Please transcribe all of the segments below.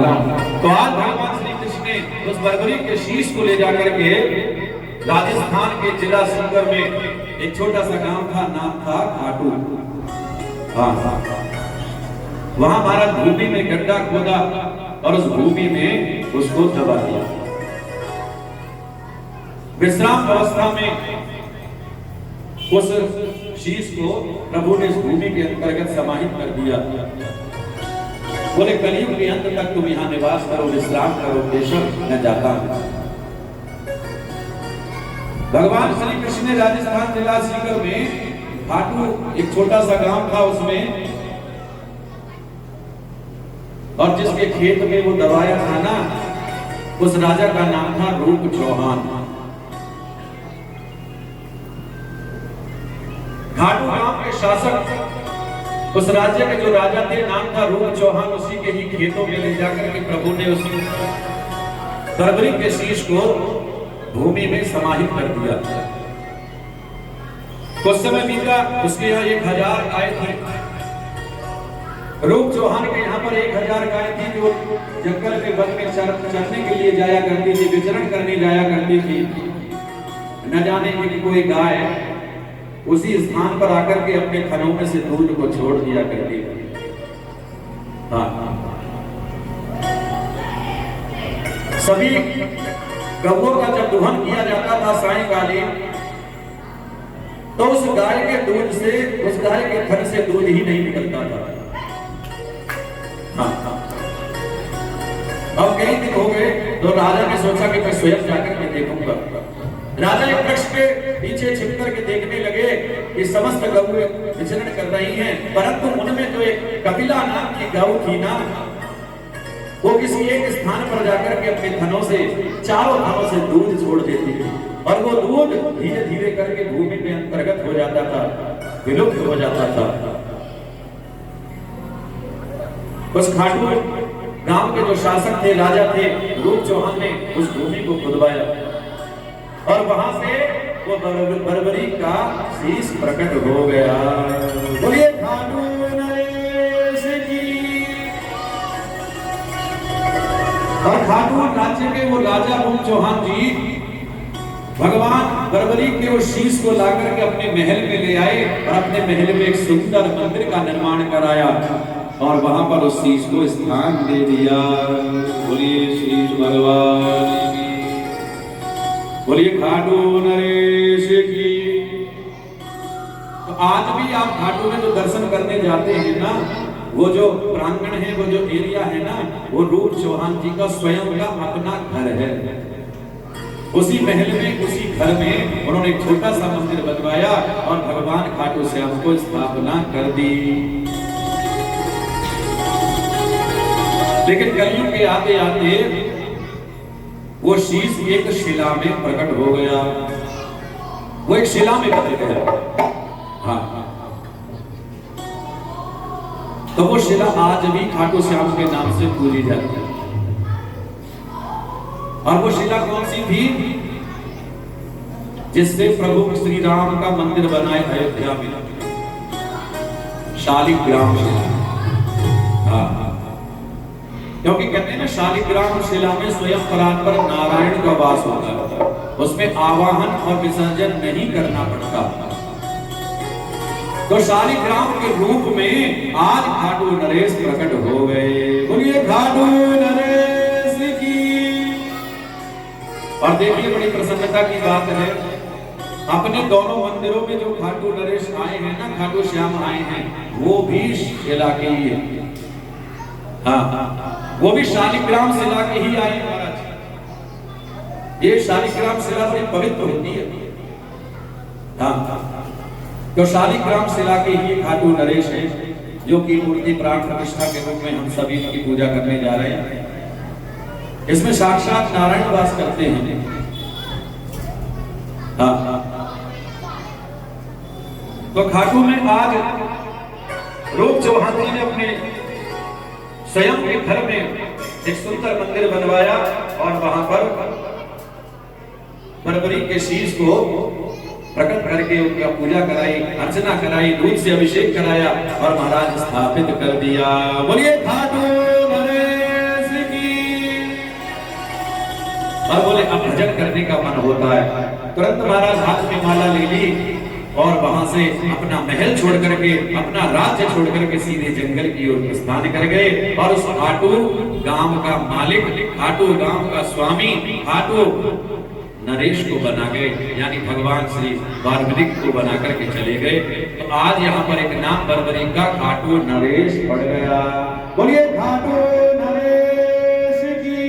तो आज भगवान श्री कृष्ण ने उस बर्बरी के शीश को ले जाकर के राजस्थान के जिला सीकर में एक छोटा सा गांव था, नाम था खाटू। वहां महाराज भूमि में गड्ढा खोदा और उस भूमि में उसको दबा दिया। विश्राम अवस्था में उस शीश को प्रभु ने इस भूमि के अंतर्गत समाहित कर दिया। बोले कलयुग के अंत तक तुम यहाँ निवास करो, विश्राम करो, केशव मैं जाता हूं। भगवान श्री कृष्ण ने राजस्थान जिला सीकर में खाटू एक छोटा सा गांव था उसमें, और जिसके खेत में वो दबाया था ना, उस राजा का नाम था रूप चौहान। खाटू गांव के शासक उस राज्य के जो राजा थे, नाम था रूप चौहान। उसी के ही खेतों में ले जाकर के प्रभु ने उसी बर्बरी के शीश को भूमि में समाहित कर दिया। कुछ समय बीता, उसके यहाँ 1000 गाय थी। रूप चौहान के यहाँ पर 1000 गाय थी जो जंगल के वन में चरने के लिए जाया करती थी, विचरण करने जाया करती थी। न जाने कि कोई गाय उसी स्थान पर आकर के अपने थनों में से दूध को छोड़ दिया करती थी। सभी गौओं का जब दोहन किया जाता था सायंकालीन, तो उस गाय के दूध से, उस गाय के थन से दूध ही नहीं निकलता था। अब कई दिन हो गए तो राजा ने सोचा कि मैं स्वयं जाकर के देखूंगा। राजा एक वृक्ष के पीछे छिप करके देखने लगे कि समस्त गौएं विचरण कर रही हैं, परंतु उनमें जो एक कपिला नाम की गौ थी ना, वो किसी एक स्थान पर जाकर के अपने थनों से, चारों थनों से दूध छोड़ देती थी, और वो दूध धीरे धीरे करके भूमि में अंतर्गत हो जाता था, विलुप्त हो जाता था। उस खाटू गांव के जो शासक थे, राजा थे, रूप चौहान ने उस भूमि को खुदवाया और वहां से वो बर्बरी का शीश प्रकट हो गया। बोलिए खाटू नरेश की। और खाटू राज्य के वो राजा रूप चौहान जी भगवान बर्बरी के उस शीश को लाकर के अपने महल में ले आए और अपने महल में एक सुंदर मंदिर का निर्माण कराया और वहां पर उस शीश को स्थान दे दिया। बोलिए शीश भगवान की, बोलिए खाटू नरेश की। तो आज भी आप खाटू में जो दर्शन करने जाते हैं ना, वो जो प्रांगण है, वो जो एरिया है ना, वो रूप चौहान जी का स्वयं का अपना घर है। उसी महल में, उसी घर में उन्होंने एक छोटा सा मंदिर बनवाया और भगवान खाटू श्याम को स्थापना कर दी। लेकिन कलयुग के आते आते वो शीश एक शिला में प्रकट हो गया, वो एक शिला में बदल गया। हाँ, तो वो शिला आज भी खाटू श्याम के नाम से पूजी जाती है। और वो शिला कौन सी थी? जिससे प्रभु श्री राम का मंदिर बनाए अयोध्या में, शालिग्राम शिला। हाँ, क्योंकि कहते हैं ना, शालिग्राम शिला में स्वयं परात्पर नारायण का वास होता है, उसमें आवाहन और विसर्जन नहीं करना पड़ता। तो शालिग्राम के रूप में आज खाटू नरेश प्रकट हो गए। बोलिए खाटू नरेश की। और देखिए बड़ी प्रसन्नता की बात है, अपने दोनों मंदिरों में जो खाटू नरेश आए हैं ना, खाटू श्याम आए हैं, वो भी शिला के ही है। हाँ, वो भी शालिग्राम शिला के ही आए महाराज। ये शालिग्राम शिला बड़ी पवित्र होती है। हाँ, तो शालिग्राम शिला के ही खाटू नरेश है, जो कि मूर्ति प्राण प्रतिष्ठा के रूप में हम सभी की पूजा करने जा रहे हैं। इसमें साक्षात नारायण वास करते हैं। हाँ, तो खाटू में आज रूप चौहान जी ने अपने स्वयं के घर में एक सुंदर मंदिर बनवाया और वहां पर बर्बरी के शीश को प्रकट करके उनका पूजा कराई, अर्चना कराई, दूध से अभिषेक कराया और महाराज स्थापित कर दिया। बोलिए खाटू नरेश की। अब भजन करने का मन होता है। तुरंत महाराज हाथ में माला ले ली और वहां से अपना महल छोड़ करके, अपना राज्य छोड़ करके सीधे जंगल की ओर प्रस्थान कर गए। और उस खाटू गांव का मालिक, खाटू गांव का स्वामी, खाटू नरेश को बना गए, यानी भगवान श्री वाल्मीकि को बना करके चले गए। तो आज यहाँ पर एक नाम बरबरी का खाटू नरेश पड़ गया। बोलिए खाटू नरेश की।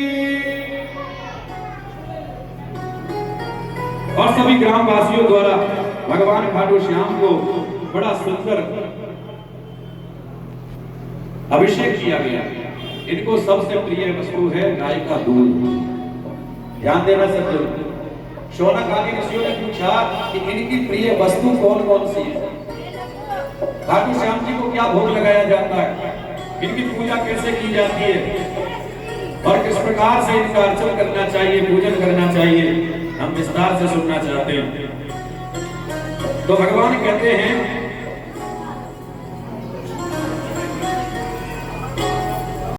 और सभी ग्रामवासियों द्वारा भगवान खाटू श्याम को बड़ा सुंदर अभिषेक किया गया। इनको सबसे प्रिय वस्तु है गाय का दूध। ध्यान देना सब। शौनक आदि ऋषियों ने पूछा कि इनकी प्रिय वस्तु कौन कौन सी है। खाटू श्याम जी को क्या भोग लगाया जाता है, इनकी पूजा कैसे की जाती है और किस प्रकार से इनका अर्चन करना चाहिए, पूजन करना चाहिए, हम विस्तार से सुनना चाहते हैं। तो भगवान कहते हैं